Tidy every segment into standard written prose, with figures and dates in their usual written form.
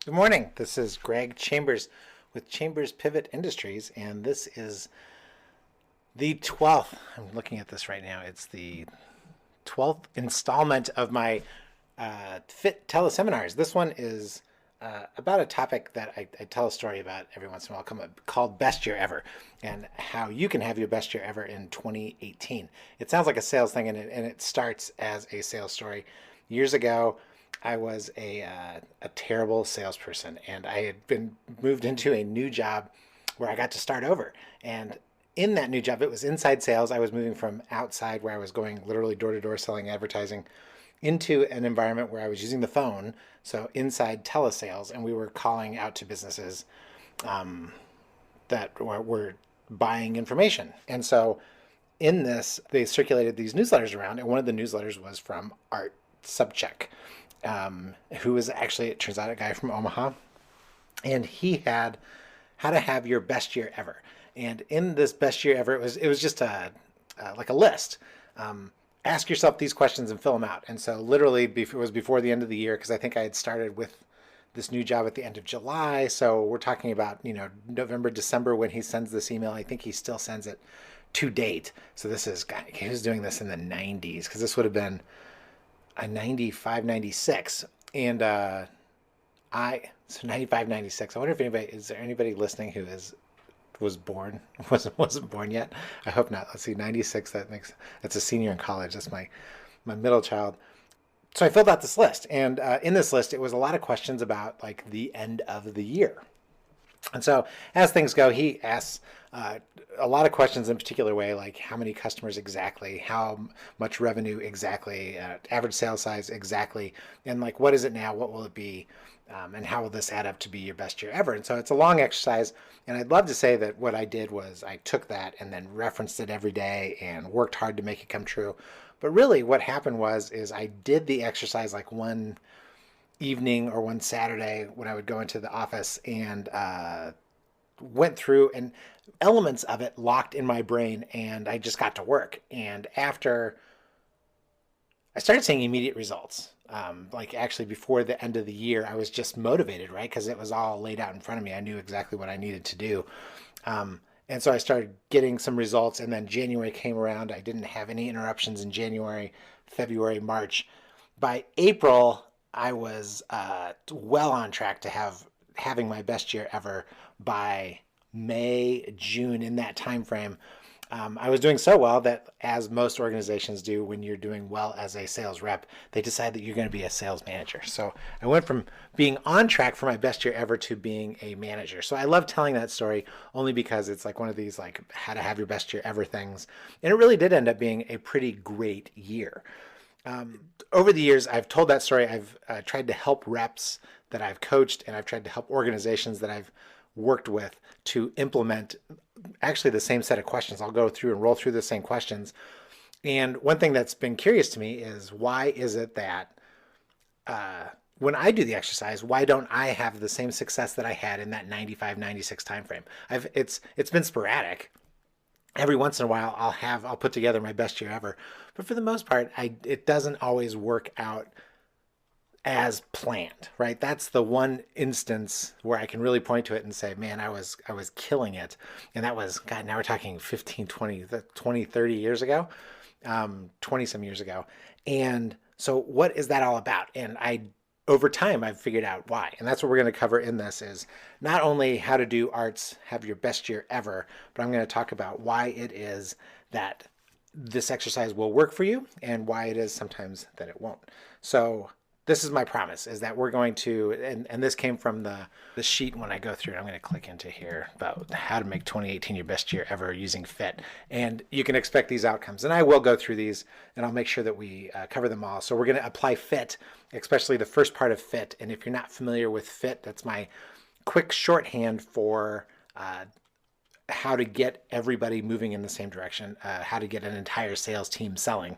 Good morning. This is Greg Chambers with Chambers Pivot Industries, and this is the 12th. I'm looking at this right now. It's the 12th installment of my F.I.T teleseminars. This one is about a topic that I tell a story about every once in a while called Best Year Ever, and how you can have your best year ever in 2018. It sounds like a sales thing, and it starts as a sales story. Years ago, I was a terrible salesperson, and I had been moved into a new job where I got to start over. And in that new job, it was inside sales. I was moving from outside, where I was going literally door to door selling advertising, into an environment where I was using the phone, so inside telesales, and we were calling out to businesses that were buying information. And so in this, they circulated these newsletters around, and one of the newsletters was from Art Subcheck, who is actually, it turns out, a guy from Omaha, and he had how to have your best year ever. And in this best year ever, it was just like a list. Ask yourself these questions and fill them out. And so literally, it was before the end of the year, because I think I had started with this new job at the end of July. So we're talking about, November, December when he sends this email. I think he still sends it to date. So he was doing this in the 90s, because this would have been a 95, 96. And so 95, 96. I wonder if is there anybody listening who wasn't born yet? I hope not. Let's see, 96, that's a senior in college. That's my middle child. So I filled out this list, and in this list, it was a lot of questions about like the end of the year. And so as things go, he asks a lot of questions in a particular way, like how many customers exactly, how much revenue exactly, average sales size exactly, and like what is it now, what will it be, and how will this add up to be your best year ever? And so it's a long exercise, and I'd love to say that what I did was I took that and then referenced it every day and worked hard to make it come true. But really what happened is I did the exercise like one evening or one Saturday when I would go into the office, and went through, and elements of it locked in my brain, and I just got to work. And after I started seeing immediate results, like actually before the end of the year, I was just motivated, right? Because it was all laid out in front of me. I knew exactly what I needed to do. And so I started getting some results, and then January came around. I didn't have any interruptions in January, February, March. By April, I was well on track to having my best year ever. By May, June, in that time frame, I was doing so well that, as most organizations do when you're doing well as a sales rep, they decide that you're going to be a sales manager. So I went from being on track for my best year ever to being a manager. So I love telling that story only because it's like one of these like how to have your best year ever things. And it really did end up being a pretty great year. Over the years, I've told that story. I've tried to help reps that I've coached, and I've tried to help organizations that I've worked with to implement actually the same set of questions. I'll go through and roll through the same questions. And one thing that's been curious to me is, why is it that when I do the exercise, why don't I have the same success that I had in that 95, 96 timeframe? It's been sporadic. Every once in a while, I'll put together my best year ever, but for the most part, it doesn't always work out as planned, right? That's the one instance where I can really point to it and say, man, I was killing it. And that was, God, now we're talking 15, 20, 30 years ago, 20 some years ago. And so what is that all about? And over time, I've figured out why. And that's what we're going to cover in this, is not only how to do arts, have your best year ever, but I'm going to talk about why it is that this exercise will work for you, and why it is sometimes that it won't. So this is my promise, is that we're going to, and this came from the sheet when I go through it. I'm going to click into here about how to make 2018 your best year ever using F.I.T. And you can expect these outcomes. And I will go through these, and I'll make sure that we cover them all. So we're going to apply F.I.T., especially the first part of F.I.T. And if you're not familiar with F.I.T., that's my quick shorthand for how to get everybody moving in the same direction, how to get an entire sales team selling,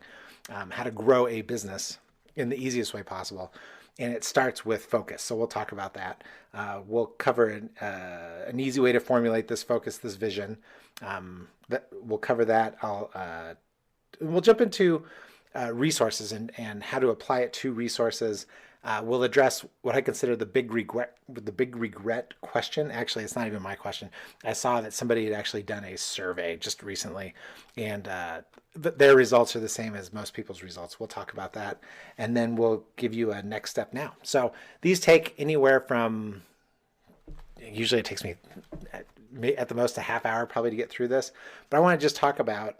how to grow a business in the easiest way possible. And it starts with focus. So we'll talk about that. We'll cover an easy way to formulate this focus, this vision. We'll cover that. We'll jump into resources and how to apply it to resources. We'll address what I consider the big regret question. Actually, it's not even my question. I saw that somebody had actually done a survey just recently, and their results are the same as most people's results. We'll talk about that, and then we'll give you a next step now. So these take anywhere from, usually it takes me at the most a half hour probably to get through this, but I want to just talk about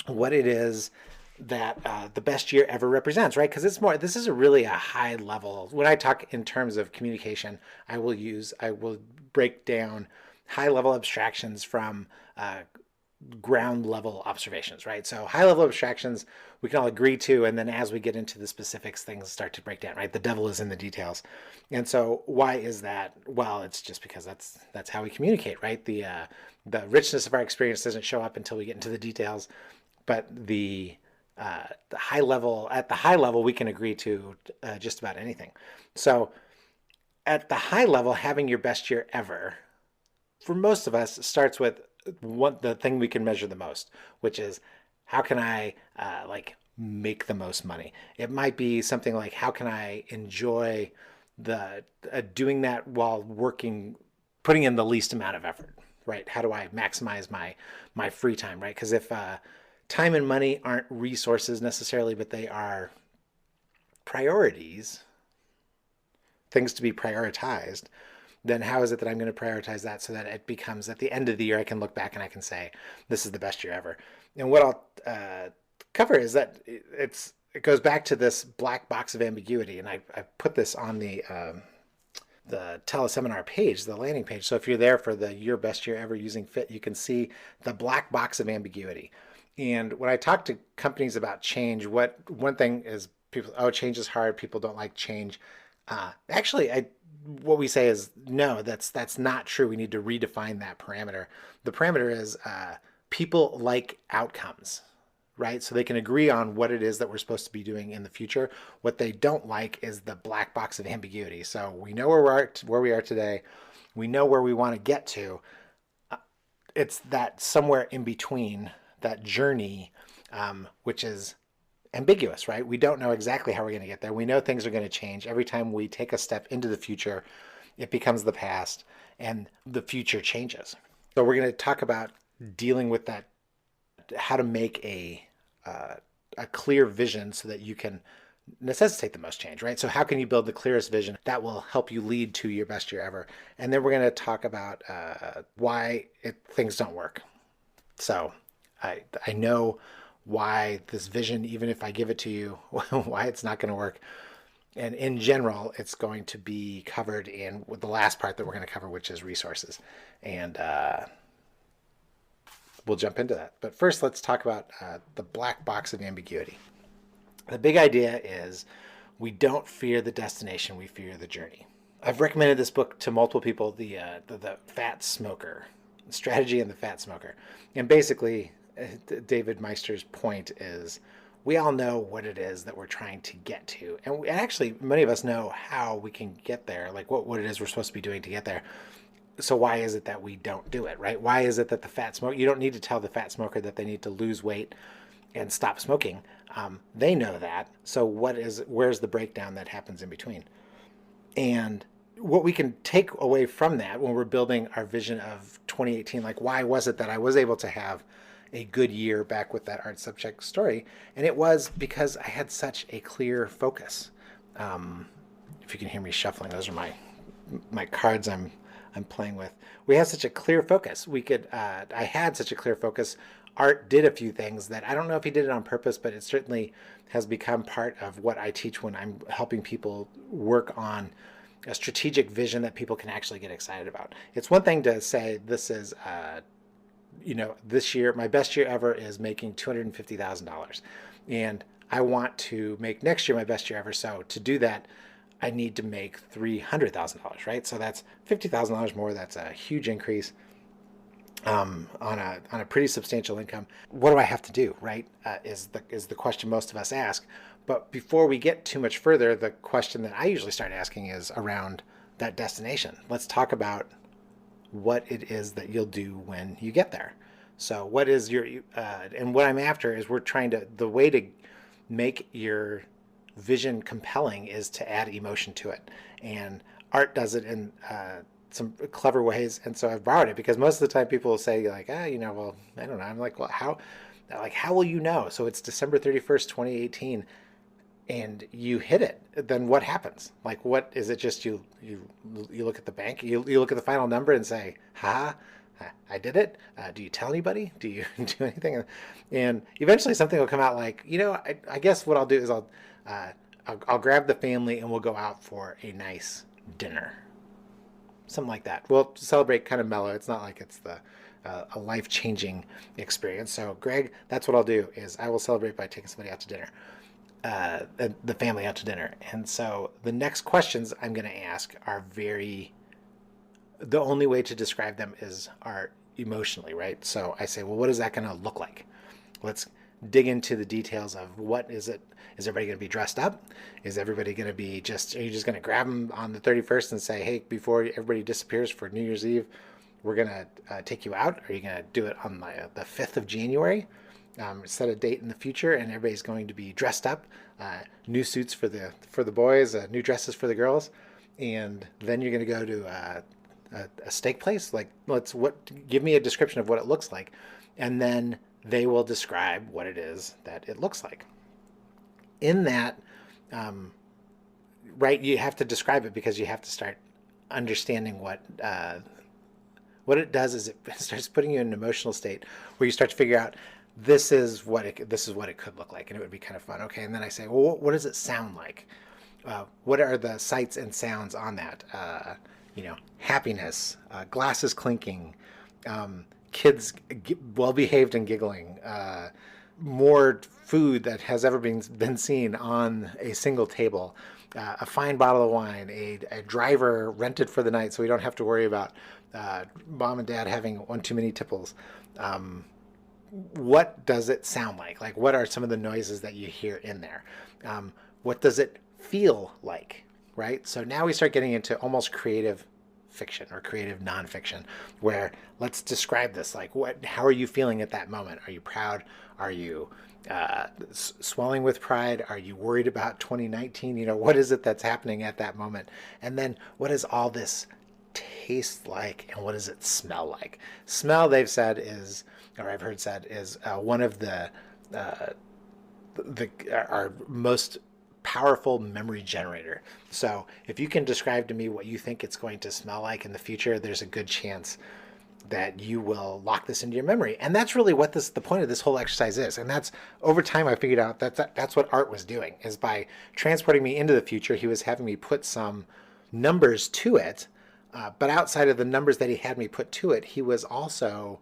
what it is that the best year ever represents, right? Because this is really a high level. When I talk in terms of communication, I will break down high level abstractions from ground level observations, right? So high level abstractions we can all agree to, and then as we get into the specifics, things start to break down, right? The devil is in the details. And so why is that? Well, it's just because that's how we communicate, right? The richness of our experience doesn't show up until we get into the details, but the high level we can agree to just about anything. So at the high level, having your best year ever for most of us starts with the thing we can measure the most, which is how can I like make the most money. It might be something like how can I enjoy the doing that while working, putting in the least amount of effort, right? How do I maximize my free time, right? Because if time and money aren't resources necessarily, but they are priorities, things to be prioritized, then how is it that I'm going to prioritize that so that it becomes at the end of the year I can look back and I can say this is the best year ever. And what I'll cover is that it goes back to this black box of ambiguity, and I put this on the Teleseminar page, the landing page. So if you're there for the your best year ever using F.I.T, you can see the black box of ambiguity. And when I talk to companies about change, one thing is people, oh, change is hard. People don't like change. Actually, what we say is no, that's not true. We need to redefine that parameter. The parameter is people like outcomes, right? So they can agree on what it is that we're supposed to be doing in the future. What they don't like is the black box of ambiguity. So we know where we are today. We know where we want to get to. It's that somewhere in between, that journey, which is ambiguous, right? We don't know exactly how we're going to get there. We know things are going to change. Every time we take a step into the future, it becomes the past and the future changes. So we're going to talk about dealing with that, how to make a clear vision so that you can necessitate the most change, right? So how can you build the clearest vision that will help you lead to your best year ever? And then we're going to talk about why things don't work. So I know why this vision, even if I give it to you, why it's not going to work. And in general, it's going to be covered in the last part that we're going to cover, which is resources. And we'll jump into that. But first, let's talk about the black box of ambiguity. The big idea is we don't fear the destination, we fear the journey. I've recommended this book to multiple people, the Fat Smoker, Strategy and the Fat Smoker. And basically, David Meister's point is we all know what it is that we're trying to get to. And actually, many of us know how we can get there, like what it is we're supposed to be doing to get there. So why is it that we don't do it, right? Why is it that the fat smoker, you don't need to tell the fat smoker that they need to lose weight and stop smoking. They know that. So where's the breakdown that happens in between? And what we can take away from that when we're building our vision of 2018, like why was it that I was able to have a good year back with that art subject story? And it was because I had such a clear focus. If you can hear me shuffling, those are my cards I'm playing with. We had such a clear focus. I had such a clear focus. Art did a few things that I don't know if he did it on purpose, but it certainly has become part of what I teach when I'm helping people work on a strategic vision that people can actually get excited about. It's one thing to say this is, this year, my best year ever is making $250,000. And I want to make next year my best year ever. So to do that, I need to make $300,000, right? So that's $50,000 more. That's a huge increase. On a pretty substantial income. What do I have to do, right? Is the question most of us ask. But before we get too much further, the question that I usually start asking is around that destination. Let's talk about what it is that you'll do when you get there. So what is and what I'm after is the way to make your vision compelling is to add emotion to it. And art does it in some clever ways. And so I've borrowed it because most of the time people will say like, well, I don't know. I'm like, well, how will you know? So it's December 31st, 2018 and you hit it, then what happens? Like, what is it? Just you look at the bank, you look at the final number and say, "Ha, I did it." Do you tell anybody? Do you do anything? And eventually, something will come out like, I guess what I'll do is uh, I'll grab the family and we'll go out for a nice dinner, something like that. We'll celebrate kind of mellow. It's not like it's a life changing experience. So, Greg, that's what I'll do is I will celebrate by taking somebody out to dinner the family out to dinner. And so the next questions I'm going to ask are the only way to describe them are emotionally, right? So I say, well, what is that going to look like? Let's dig into the details of what is it? Is everybody going to be dressed up? Is everybody going to be are you just going to grab them on the 31st and say, hey, before everybody disappears for New Year's Eve, we're going to take you out? Are you going to do it on the 5th of January? Set a date in the future, and everybody's going to be dressed up, new suits for the boys, new dresses for the girls, and then you're going to go to a steak place. Like, give me a description of what it looks like, and then they will describe what it is that it looks like. In that, right, you have to describe it because you have to start understanding what it does is it starts putting you in an emotional state where you start to figure out this is what it could look like, and it would be kind of fun. Okay, and then I say, well, what does it sound like? What are the sights and sounds on that? Happiness, glasses clinking, kids well behaved and giggling, more food that has ever been seen on a single table, a fine bottle of wine, a driver rented for the night so we don't have to worry about mom and dad having one too many tipples. What does it sound like? Like, what are some of the noises that you hear in there? What does it feel like, right? So now we start getting into almost creative fiction or creative nonfiction, where let's describe this. Like, how are you feeling at that moment? Are you proud? Are you swelling with pride? Are you worried about 2019? What is it that's happening at that moment? And then what does all this taste like, and what does it smell like? Smell, they've said, is, or I've heard said, is one of our most powerful memory generator. So if you can describe to me what you think it's going to smell like in the future, there's a good chance that you will lock this into your memory. And that's really what the point of this whole exercise is. And that's, over time, I figured out that's what Art was doing, is by transporting me into the future, he was having me put some numbers to it. But outside of the numbers that he had me put to it, he was also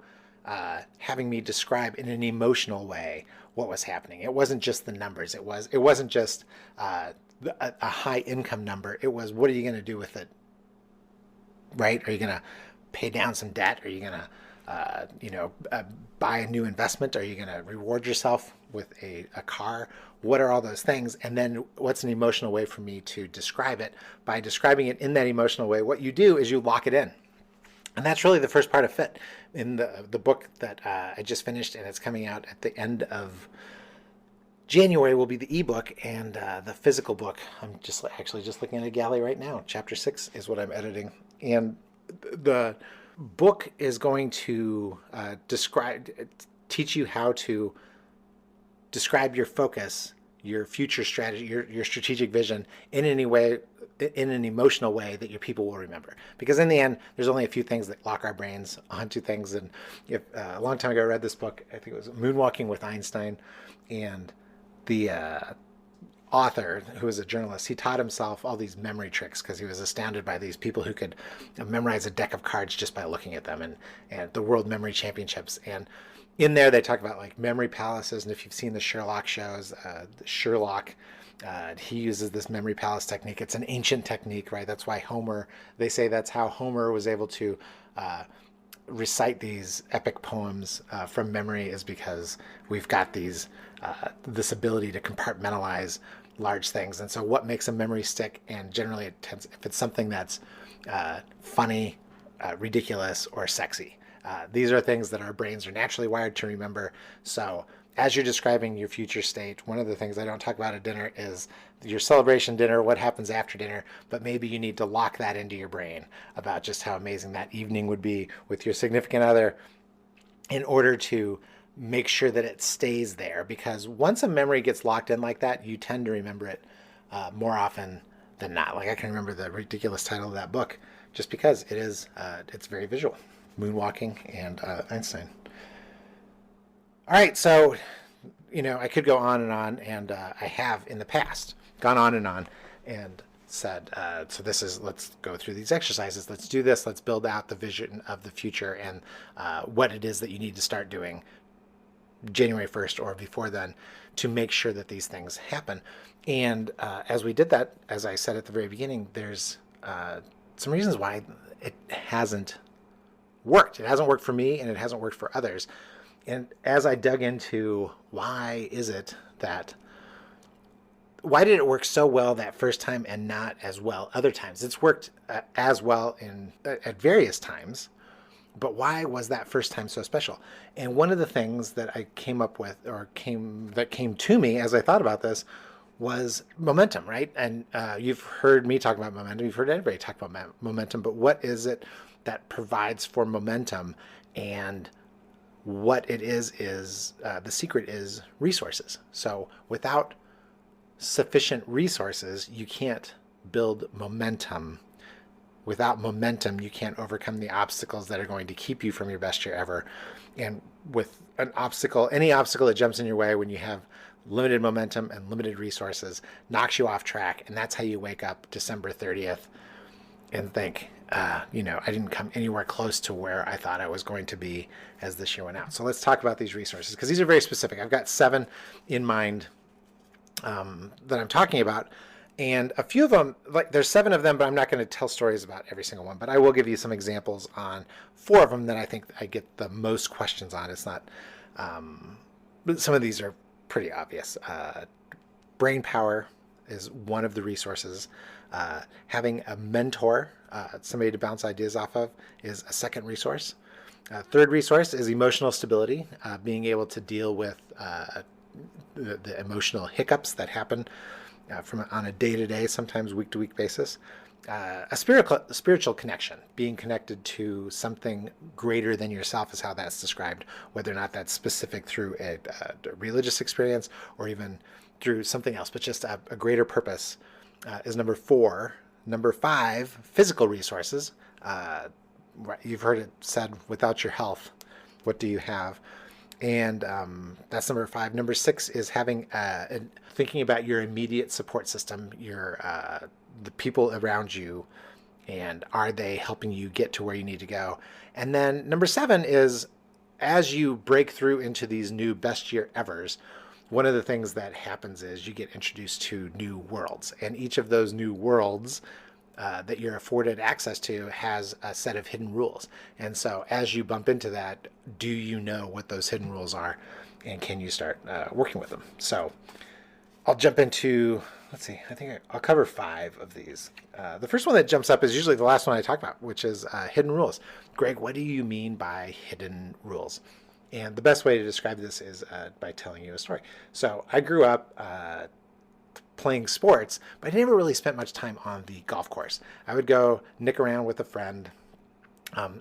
having me describe in an emotional way what was happening. It wasn't just the numbers. It wasn't just a high income number. It was, what are you going to do with it? Right? Are you going to pay down some debt? Are you going to buy a new investment? Are you going to reward yourself with a car? What are all those things? And then what's an emotional way for me to describe it? By describing it in that emotional way, what you do is you lock it in. And that's really the first part of F.I.T. In the book that I just finished, and it's coming out at the end of January, will be the ebook, and the physical book. I'm just looking at a galley right now. Chapter 6 is what I'm editing. And the book is going to teach you how to describe your focus, your future strategy, your strategic vision in an emotional way that your people will remember. Because in the end, there's only a few things that lock our brains onto things. And if a long time ago I read this book, I think it was Moonwalking with Einstein, and the author, who was a journalist, he taught himself all these memory tricks because he was astounded by these people who could memorize a deck of cards just by looking at them, and the World Memory Championships. And in there, they talk about like memory palaces, and if you've seen the Sherlock shows, Sherlock, he uses this memory palace technique. It's an ancient technique, right? That's why they say that's how Homer was able to recite these epic poems from memory, is because we've got this ability to compartmentalize large things. And so what makes a memory stick? And generally if it's something that's funny, ridiculous, or sexy. These are things that our brains are naturally wired to remember. So as you're describing your future state, one of the things I don't talk about at dinner is your celebration dinner, what happens after dinner, but maybe you need to lock that into your brain about just how amazing that evening would be with your significant other in order to make sure that it stays there. Because once a memory gets locked in like that, you tend to remember it more often than not. Like I can remember the ridiculous title of that book just because it's very visual. Moonwalking and Einstein. All right, so I could go on, and I have in the past gone on and said, so let's go through these exercises. Let's do this. Let's build out the vision of the future and what it is that you need to start doing January 1st or before then to make sure that these things happen. And as we did that, as I said at the very beginning, there's some reasons why it hasn't worked. It hasn't worked for me, and it hasn't worked for others. And as I dug into why did it work so well that first time and not as well other times? It's worked as well at various times, but why was that first time so special? And one of the things that I came up with, that came to me as I thought about this, was momentum, right? And you've heard me talk about momentum. You've heard everybody talk about momentum, but what is it that provides for momentum? And what it is the secret is resources. So without sufficient resources, you can't build momentum. Without momentum, you can't overcome the obstacles that are going to keep you from your best year ever. And with any obstacle that jumps in your way when you have limited momentum and limited resources knocks you off track. And that's how you wake up December 30th and think, I didn't come anywhere close to where I thought I was going to be as this year went out. So let's talk about these resources, because these are very specific. I've got 7 in mind that I'm talking about. And a few of them, there's 7 of them, but I'm not going to tell stories about every single one. But I will give you some examples on 4 of them that I think I get the most questions on. It's not, but some of these are pretty obvious. Brain power is one of the resources. Having a mentor, somebody to bounce ideas off of, is a second resource. Third resource is emotional stability, being able to deal with the emotional hiccups that happen on a day-to-day, sometimes week-to-week basis. A spiritual connection, being connected to something greater than yourself is how that's described, whether or not that's specific through a religious experience or even through something else, but just a greater purpose is number 4. Number 5, physical resources. You've heard it said, without your health, what do you have? And that's number 5. Number 6 is thinking about your immediate support system, the people around you, and are they helping you get to where you need to go? And then number 7 is, as you break through into these new best year evers, one of the things that happens is you get introduced to new worlds. And each of those new worlds that you're afforded access to has a set of hidden rules. And so as you bump into that, do you know what those hidden rules are? And can you start working with them? So I'll jump into, let's see, I think I'll cover 5 of these. The first one that jumps up is usually the last one I talk about, which is hidden rules. Greg, what do you mean by hidden rules? And the best way to describe this is by telling you a story. So I grew up playing sports, but I never really spent much time on the golf course. I would go nick around with a friend,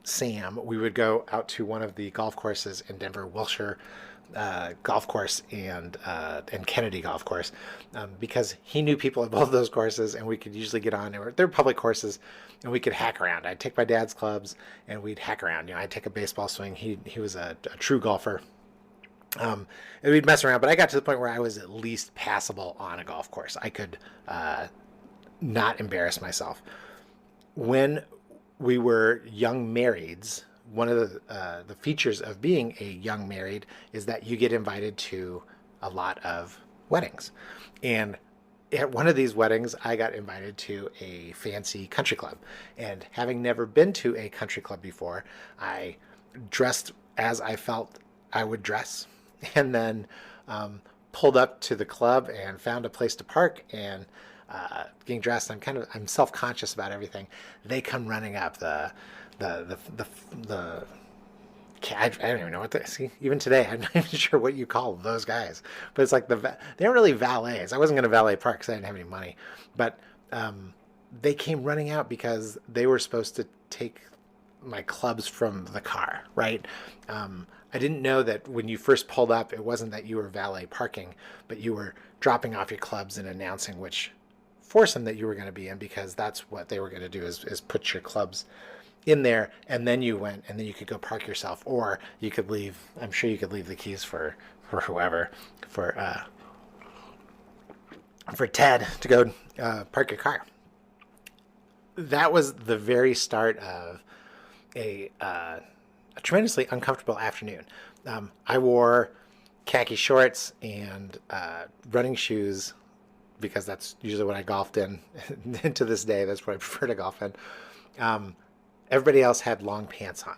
Sam. We would go out to one of the golf courses in Denver, Wilshire Golf Course and Kennedy Golf Course, because he knew people at both of those courses, and we could usually get on. They're public courses, and we could hack around. I'd take my dad's clubs, and we'd hack around. I'd take a baseball swing. He was a true golfer. And we'd mess around, but I got to the point where I was at least passable on a golf course. I could not embarrass myself. When we were young marrieds, one of the features of being a young married is that you get invited to a lot of weddings. And at one of these weddings, I got invited to a fancy country club. And having never been to a country club before, I dressed as I felt I would dress, and then pulled up to the club and found a place to park, and getting dressed. I'm self-conscious about everything. They come running up the I don't even know what see. Even today, I'm not even sure what you call those guys. But it's like they aren't really valets. I wasn't going to valet park because I didn't have any money, but um, they came running out because they were supposed to take my clubs from the car. Right. I didn't know that when you first pulled up, it wasn't that you were valet parking, but you were dropping off your clubs and announcing which foursome that you were going to be in, because that's what they were going to do is put your clubs in there, and then you went, and then you could go park yourself, or you could leave. I'm sure you could leave the keys for whoever, for Ted to go park your car. That was the very start of a tremendously uncomfortable afternoon. I wore khaki shorts and running shoes because that's usually what I golfed in. And to this day, that's what I prefer to golf in. Everybody else had long pants on.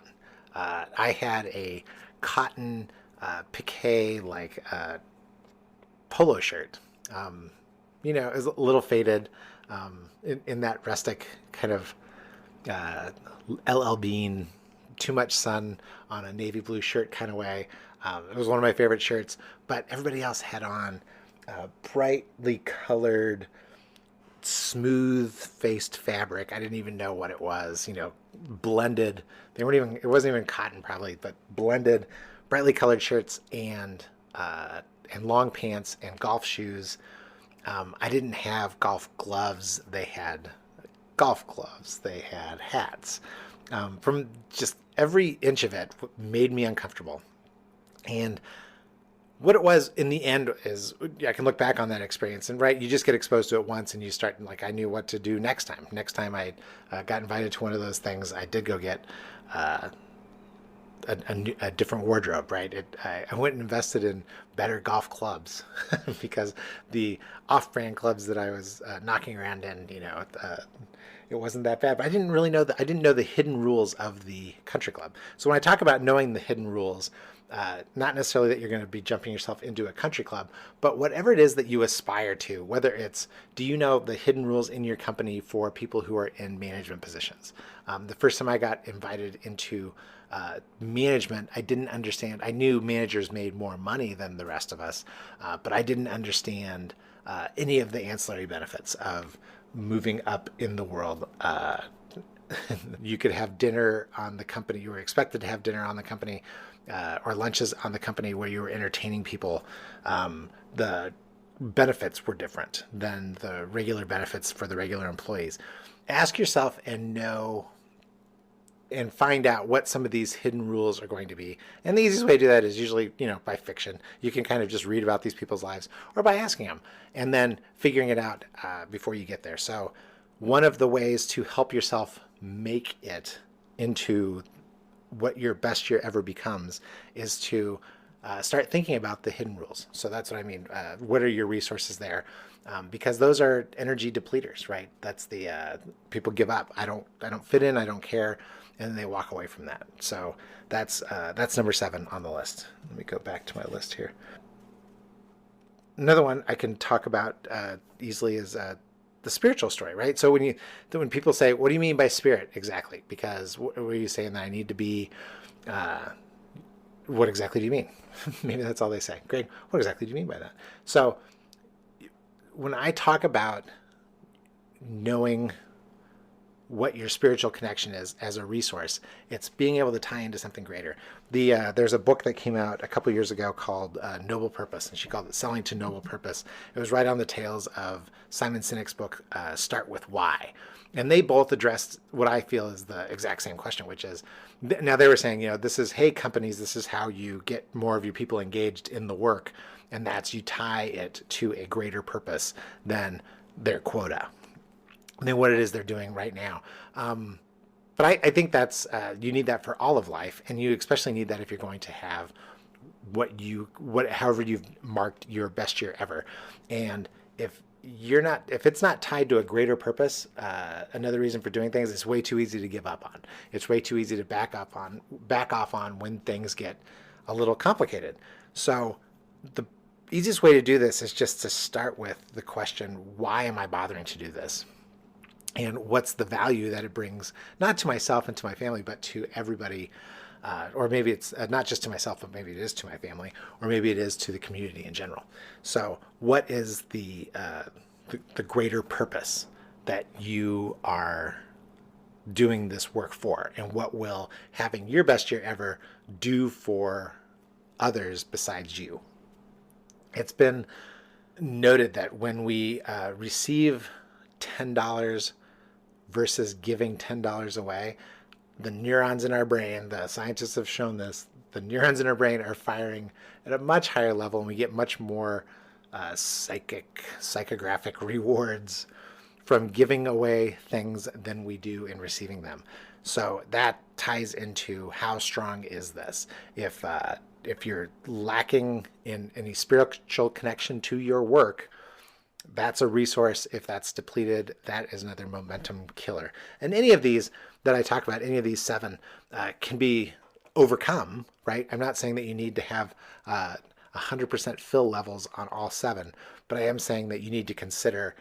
I had a cotton piqué like polo shirt. It was a little faded, in that rustic kind of LL Bean, too much sun on a navy blue shirt kind of way. It was one of my favorite shirts, but everybody else had on brightly colored, smooth faced fabric. I didn't even know what it was, blended. It wasn't even cotton probably, but blended, brightly colored shirts and long pants and golf shoes. I didn't have golf gloves. They had golf gloves. They had hats. From just every inch of it made me uncomfortable. And what it was in the end is, I can look back on that experience, and right, you just get exposed to it once and you start, like, I knew what to do next time. Next time I got invited to one of those things, I did go get a different wardrobe, right? I went and invested in better golf clubs because the off-brand clubs that I was knocking around in, it wasn't that bad. But I didn't really know I didn't know the hidden rules of the country club. So when I talk about knowing the hidden rules, not necessarily that you're going to be jumping yourself into a country club, but whatever it is that you aspire to, whether it's, do you know the hidden rules in your company for people who are in management positions? The first time I got invited into management, I didn't understand. I knew managers made more money than the rest of us, but I didn't understand any of the ancillary benefits of moving up in the world. You could have dinner on the company. You were expected to have dinner on the company, or lunches on the company where you were entertaining people. The benefits were different than the regular benefits for the regular employees. Ask yourself and find out what some of these hidden rules are going to be. And the easiest way to do that is usually, by fiction. You can kind of just read about these people's lives, or by asking them and then figuring it out before you get there. So one of the ways to help yourself make it into what your best year ever becomes is to start thinking about the hidden rules. So that's what I mean. What are your resources there? Because those are energy depleters, right? That's the people give up. I don't fit in. I don't care, and then they walk away from that. So that's number 7 on the list. Let me go back to my list here. Another one I can talk about easily is the spiritual story, right? So when people say, "What do you mean by spirit exactly?" Because what are you saying, that I need to be? What exactly do you mean? Maybe that's all they say. Great. What exactly do you mean by that? So when I talk about knowing what your spiritual connection is as a resource, it's being able to tie into something greater. There's a book that came out a couple years ago called Noble Purpose, and she called it Selling to Noble Purpose. It was right on the tails of Simon Sinek's book, Start With Why. And they both addressed what I feel is the exact same question, which is, now they were saying, this is, hey, companies, this is how you get more of your people engaged in the work, and that's you tie it to a greater purpose than their quota, than what it is they're doing right now. But I think that's, you need that for all of life, and you especially need that if you're going to have however you've marked your best year ever. And if it's not tied to a greater purpose, another reason for doing things, it's way too easy to give up on. It's way too easy to back off on when things get a little complicated. So the easiest way to do this is just to start with the question, why am I bothering to do this? And what's the value that it brings, not to myself and to my family, but to everybody or maybe it's not just to myself, but maybe it is to my family, or maybe it is to the community in general. So, what is the greater purpose that you are doing this work for, and what will having your best year ever do for others besides you? It's been noted that when we receive $10 versus giving $10 away, the neurons in our brain, the scientists have shown this, the neurons in our brain are firing at a much higher level, and we get much more psychographic rewards from giving away things than we do in receiving them. So that ties into how strong is this. If you're lacking in any spiritual connection to your work, that's a resource. If that's depleted, that is another momentum killer. And any of these that I talk about, any of these 7, can be overcome, right? I'm not saying that you need to have 100% fill levels on all 7, but I am saying that you need to consider,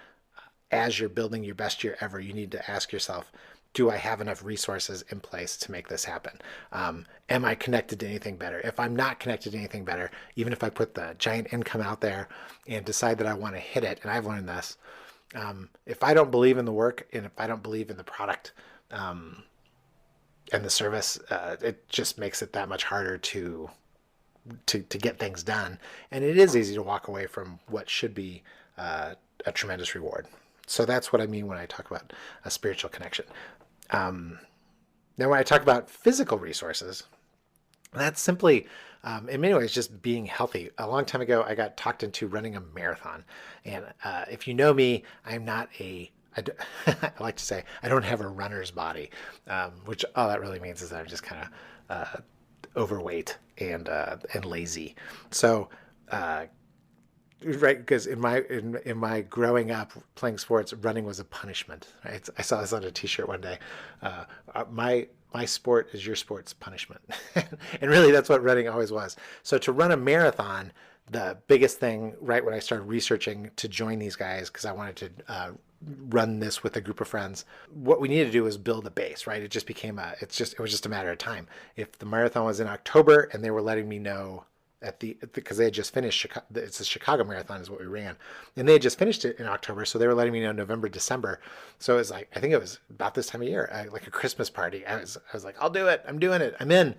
as you're building your best year ever, you need to ask yourself, do I have enough resources in place to make this happen? Am I connected to anything better? If I'm not connected to anything better, even if I put the giant income out there and decide that I want to hit it, and I've learned this, if I don't believe in the work, and if I don't believe in the product and the service, it just makes it that much harder to get things done. And it is easy to walk away from what should be a tremendous reward. So that's what I mean when I talk about a spiritual connection. Now, when I talk about physical resources, that's simply, in many ways, just being healthy. A long time ago, I got talked into running a marathon. And if you know me, I'm not I like to say, I don't have a runner's body, which all that really means is that I'm just kind of overweight and lazy. So, right, because in my growing up playing sports, running was a punishment. Right? I saw this on a T-shirt one day. My sport is your sport's punishment, and really that's what running always was. So to run a marathon, the biggest thing, right, when I started researching to join these guys, because I wanted to run this with a group of friends, what we needed to do was build a base, right? It was just a matter of time. If the marathon was in October and they were letting me know because they had just finished it's a Chicago marathon is what we ran, and they had just finished it in October, so they were letting me know November, December. So it was like, I think it was about this time of year, like a Christmas party. I was like, I'll do it. I'm doing it. I'm in.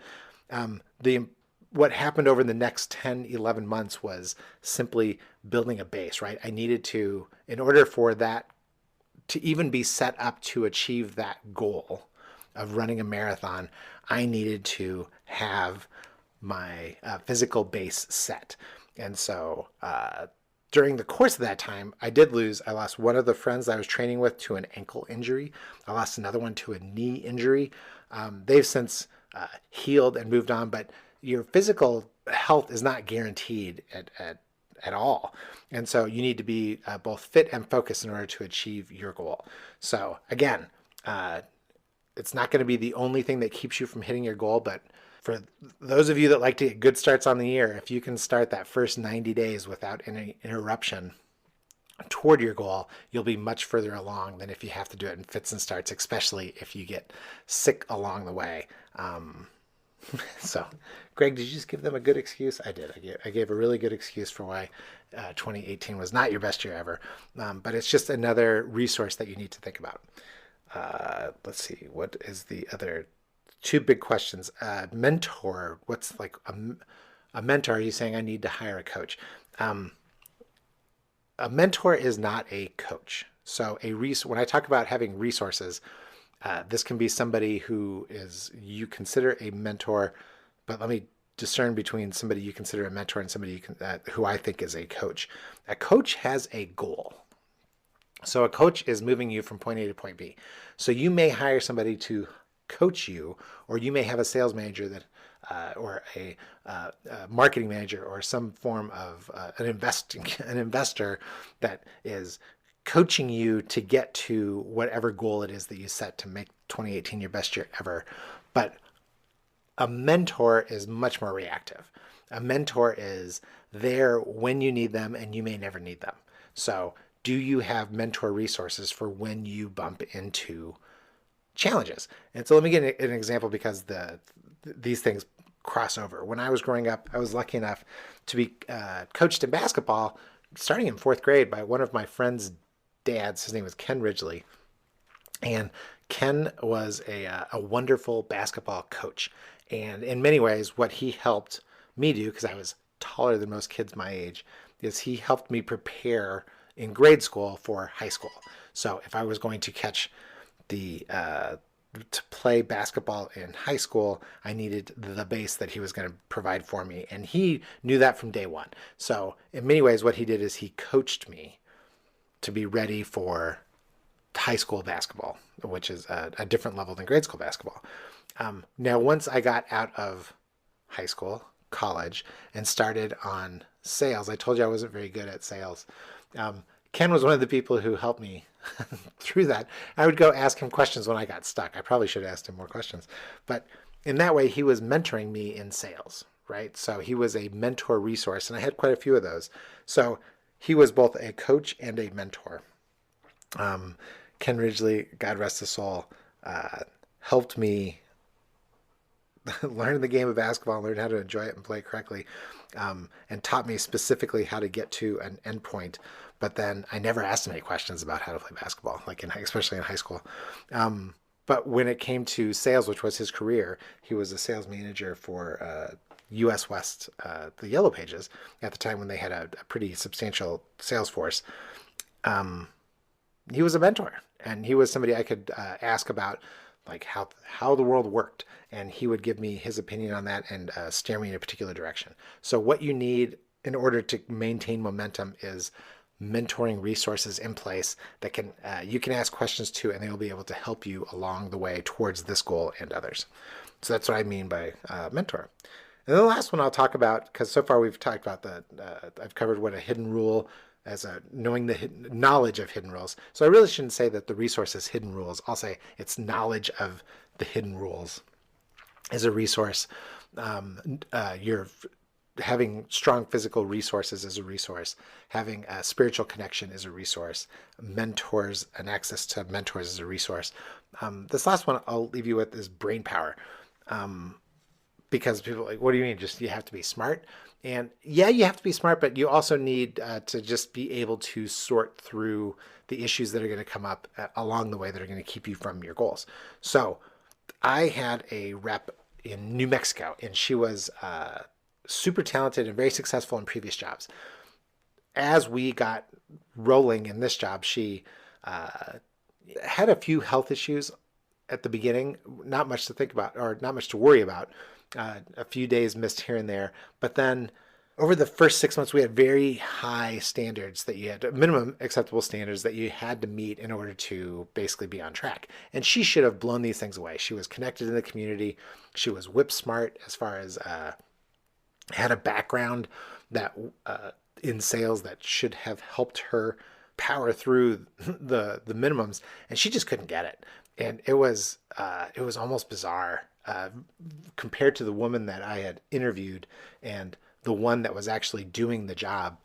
What happened over the next 10, 11 months was simply building a base, right? I needed to, in order for that to even be set up to achieve that goal of running a marathon, I needed to have my physical base set. And so during the course of that time, I lost one of the friends I was training with to an ankle injury. I lost another one to a knee injury. They've since healed and moved on, but your physical health is not guaranteed at all. And so you need to be both fit and focused in order to achieve your goal. So again, it's not going to be the only thing that keeps you from hitting your goal, but for those of you that like to get good starts on the year, if you can start that first 90 days without any interruption toward your goal, you'll be much further along than if you have to do it in fits and starts, especially if you get sick along the way. So, Greg, did you just give them a good excuse? I did. I gave a really good excuse for why 2018 was not your best year ever. But it's just another resource that you need to think about. Let's see. What is the other 2 big questions? Mentor. What's like a mentor? Are you saying I need to hire a coach? A mentor is not a coach. So when I talk about having resources, this can be somebody who you consider a mentor, but let me discern between somebody you consider a mentor and somebody who I think is a coach. A coach has a goal. So a coach is moving you from point A to point B. So you may hire somebody to coach you, or you may have a sales manager or a marketing manager, or some form of an investor that is coaching you to get to whatever goal it is that you set to make 2018 your best year ever. But a mentor is much more reactive. A mentor is there when you need them, and you may never need them. So do you have mentor resources for when you bump into challenges? And so let me get an example, because these things cross over. When I was growing up, I was lucky enough to be coached in basketball starting in fourth grade by one of my friend's dads. His name was Ken Ridgely. And Ken was a wonderful basketball coach. And in many ways, what he helped me do, because I was taller than most kids my age, is he helped me prepare in grade school for high school. So if I was going to catch the to play basketball in high school, I needed the base that he was going to provide for me. And he knew that from day one. So in many ways, what he did is he coached me to be ready for high school basketball, which is a different level than grade school basketball. Now, once I got out of high school, college, and started on sales, I told you I wasn't very good at sales. Ken was one of the people who helped me through that. I would go ask him questions when I got stuck. I probably should have asked him more questions. But in that way, he was mentoring me in sales, right? So he was a mentor resource, and I had quite a few of those. So he was both a coach and a mentor. Ken Ridgely, God rest his soul, helped me learn the game of basketball, learn how to enjoy it and play it correctly, and taught me specifically how to get to an endpoint. But then I never asked him any questions about how to play basketball, like especially in high school. But when it came to sales, which was his career, he was a sales manager for U.S. West, the Yellow Pages, at the time when they had a pretty substantial sales force. He was a mentor, and he was somebody I could ask about like how the world worked, and he would give me his opinion on that and steer me in a particular direction. So what you need in order to maintain momentum is mentoring resources in place that can you can ask questions to, and they will be able to help you along the way towards this goal and others. So that's what I mean by mentor. And then the last one I'll talk about, because so far we've talked about I've covered what a hidden rule as a knowing the knowledge of hidden rules. So I really shouldn't say that the resource is hidden rules. I'll say it's knowledge of the hidden rules is a resource. You're having strong physical resources is a resource. Having a spiritual connection is a resource. Mentors and access to mentors is a resource. This last one I'll leave you with is brain power. Because people are like, what do you mean? Just you have to be smart? And yeah, you have to be smart, but you also need to just be able to sort through the issues that are going to come up along the way that are going to keep you from your goals. So I had a rep in New Mexico, and she was super talented and very successful in previous jobs. As we got rolling in this job, she had a few health issues at the beginning, not much to think about or not much to worry about. A few days missed here and there. But then over the first 6 months, we had very high standards that you had, minimum acceptable standards that you had to meet in order to basically be on track. And she should have blown these things away. She was connected in the community. She was whip smart as far as had a background that in sales that should have helped her power through the minimums. And she just couldn't get it. And it was almost bizarre. Compared to the woman that I had interviewed and the one that was actually doing the job,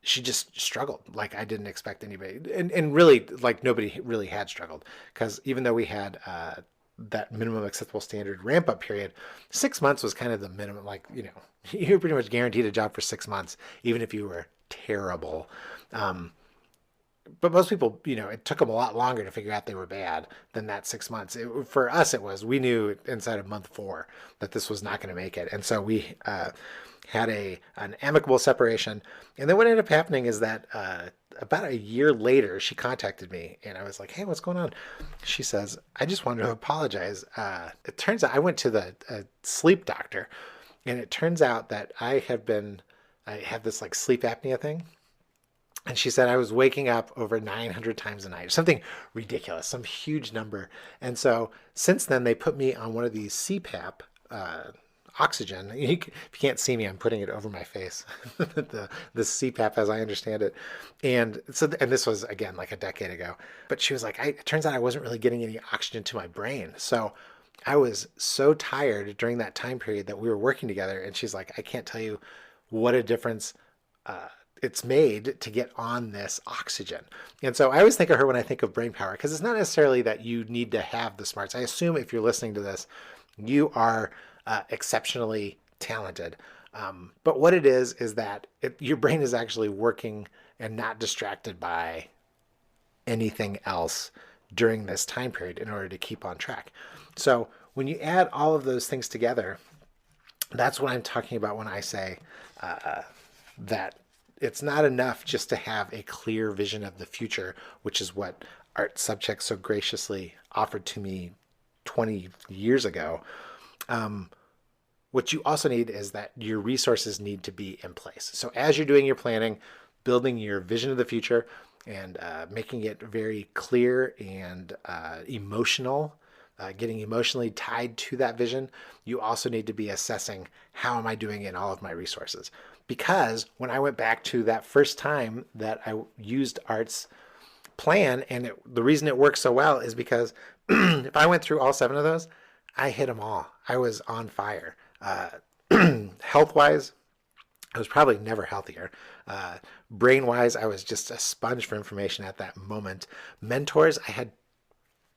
she just struggled like I didn't expect anybody. And really, like nobody really had struggled, because even though we had that minimum acceptable standard ramp up period, 6 months was kind of the minimum. Like, you're pretty much guaranteed a job for 6 months, even if you were terrible. But most people, it took them a lot longer to figure out they were bad than that 6 months. For us, we knew inside of month 4 that this was not going to make it. And so we had an amicable separation. And then what ended up happening is that about a year later, she contacted me and I was like, hey, what's going on? She says, I just wanted to apologize. It turns out I went to the sleep doctor, and it turns out that I have this like sleep apnea thing. And she said I was waking up over 900 times a night, something ridiculous, some huge number. And so since then, they put me on one of these CPAP oxygen. If you can't see me, I'm putting it over my face, the CPAP as I understand it. And this was, again, like a decade ago. But she was like, it turns out I wasn't really getting any oxygen to my brain. So I was so tired during that time period that we were working together. And she's like, I can't tell you what a difference it's made to get on this oxygen. And so I always think of her when I think of brain power, because it's not necessarily that you need to have the smarts. I assume if you're listening to this, You are exceptionally talented. But what it is that your brain is actually working and not distracted by anything else during this time period in order to keep on track. So when you add all of those things together, that's what I'm talking about when I say that it's not enough just to have a clear vision of the future, which is what art subjects so graciously offered to me 20 years ago. What you also need is that your resources need to be in place. So as you're doing your planning, building your vision of the future, and making it very clear and emotional, getting emotionally tied to that vision, you also need to be assessing how am I doing in all of my resources. Because when I went back to that first time that I used Art's plan, and the reason it worked so well is because if I went through all 7 of those, I hit them all. I was on fire. Health wise, I was probably never healthier. Brain wise, I was just a sponge for information at that moment. Mentors, I had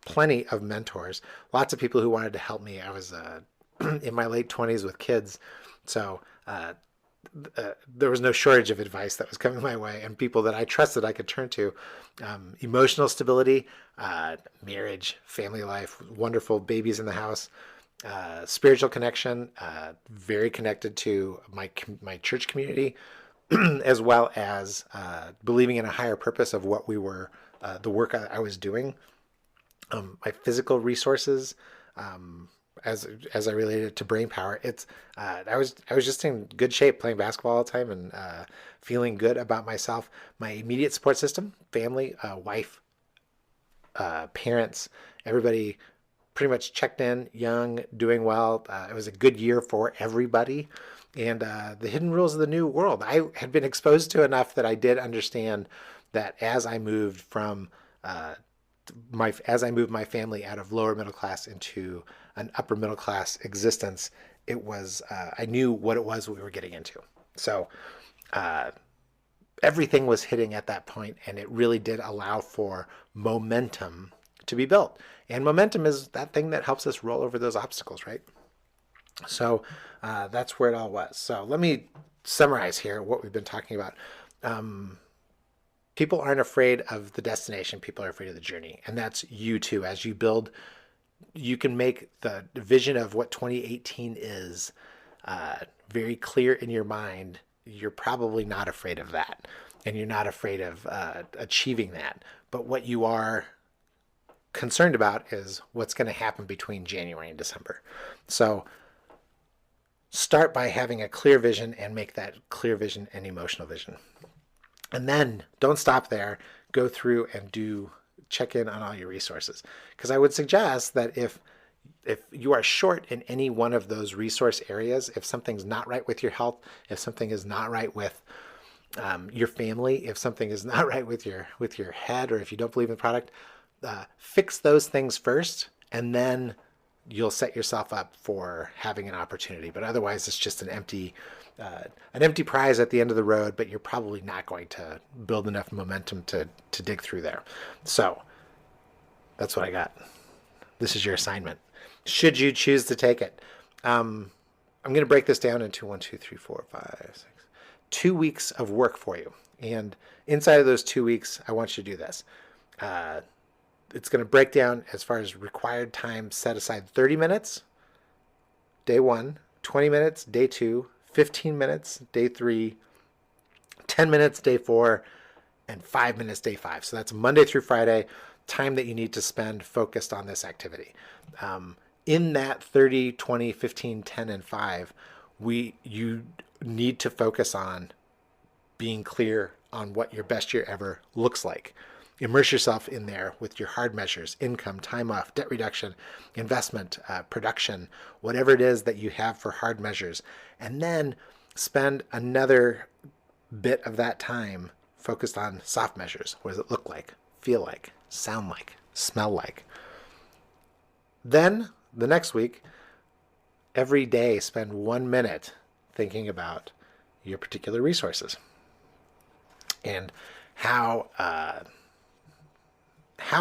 plenty of mentors, lots of people who wanted to help me. I was in my late 20s with kids. So there was no shortage of advice that was coming my way and people that I trusted I could turn to. Emotional stability, marriage, family life, wonderful babies in the house, spiritual connection, very connected to my church community, as well as believing in a higher purpose of what we were, the work I was doing. My physical resources, as I related it to brain power, it's I was just in good shape playing basketball all the time and feeling good about myself. My immediate support system, family, wife, parents, everybody pretty much checked in, young, doing well. It was a good year for everybody. And the hidden rules of the new world, I had been exposed to enough that I did understand that as I moved from as I moved my family out of lower middle class into an upper middle class existence, it was I knew what it was we were getting into. So everything was hitting at that point, and it really did allow for momentum to be built. And momentum is that thing that helps us roll over those obstacles, right? So that's where it all was. So let me summarize here what we've been talking about. People aren't afraid of the destination. People are afraid of the journey. And that's you too. As you build, you can make the vision of what 2018 is very clear in your mind. You're probably not afraid of that. And you're not afraid of achieving that. But what you are concerned about is what's going to happen between January and December. So start by having a clear vision and make that clear vision an emotional vision. And then don't stop there. Go through and check in on all your resources. Because I would suggest that if you are short in any one of those resource areas, if something's not right with your health, if something is not right with your family, if something is not right with your head, or if you don't believe in the product, fix those things first, and then you'll set yourself up for having an opportunity. But otherwise, it's just an empty prize at the end of the road, but you're probably not going to build enough momentum to dig through there. So that's what I got. This is your assignment. Should you choose to take it, I'm going to break this down into 1, 2, 3, 4, 5, 6, 2 weeks of work for you. And inside of those 2 weeks, I want you to do this. It's going to break down as far as required time. Set aside 30 minutes, day 1, 20 minutes, day 2, 15 minutes, day 3, 10 minutes, day 4, and 5 minutes, day 5. So that's Monday through Friday, time that you need to spend focused on this activity. In that 30, 20, 15, 10, and 5, you need to focus on being clear on what your best year ever looks like. Immerse yourself in there with your hard measures: income, time off, debt reduction, investment, production, whatever it is that you have for hard measures. And then spend another bit of that time focused on soft measures. What does it look like, feel like, sound like, smell like? Then the next week, every day spend 1 minute thinking about your particular resources and how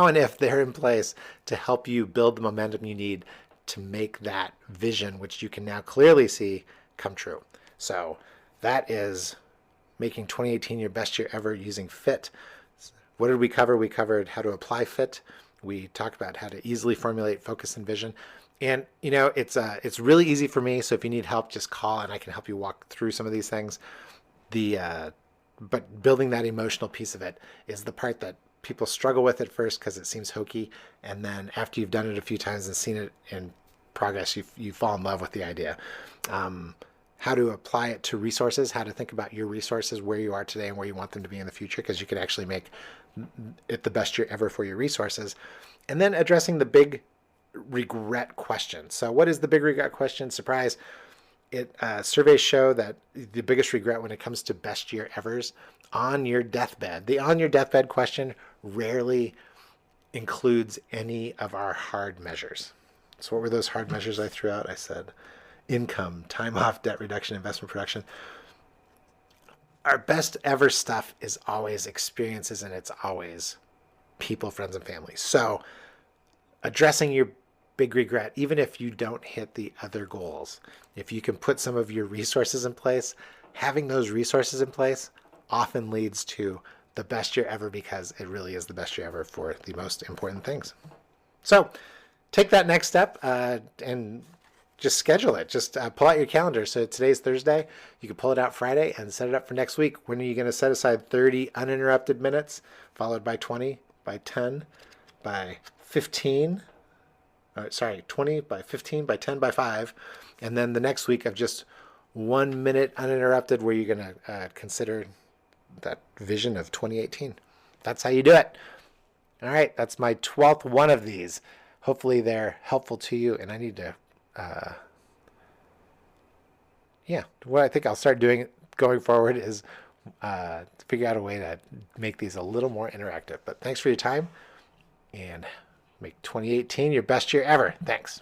and if they're in place to help you build the momentum you need to make that vision, which you can now clearly see, come true. So that is making 2018 your best year ever using F.I.T. What did we cover? We covered how to apply F.I.T. We talked about how to easily formulate focus and vision. And it's really easy for me. So if you need help, just call and I can help you walk through some of these things. But building that emotional piece of it is the part that people struggle with at first because it seems hokey, and then after you've done it a few times and seen it in progress, you fall in love with the idea. How to apply it to resources, how to think about your resources, where you are today and where you want them to be in the future, because you can actually make it the best year ever for your resources. And then addressing the big regret question. So what is the big regret question? Surprise. Surveys show that the biggest regret when it comes to best year evers on your deathbed, the on your deathbed question rarely includes any of our hard measures. So what were those hard measures I threw out? I said income, time off, debt reduction, investment production. Our best ever stuff is always experiences, and it's always people, friends, and family. So addressing your big regret, even if you don't hit the other goals, if you can put some of your resources in place, having those resources in place often leads to the best year ever, because it really is the best year ever for the most important things. So take that next step and just schedule it. Just pull out your calendar. So today's Thursday. You can pull it out Friday and set it up for next week. When are you going to set aside 30 uninterrupted minutes, followed by 20, by 10, by 15? 20 by 15 by 10 by 5, and then the next week of just 1 minute uninterrupted where you're going to consider that vision of 2018. That's how you do it. All right, that's my 12th one of these. Hopefully they're helpful to you, and I need to what I think I'll start doing going forward is figure out a way to make these a little more interactive. But thanks for your time, and make 2018 your best year ever. Thanks.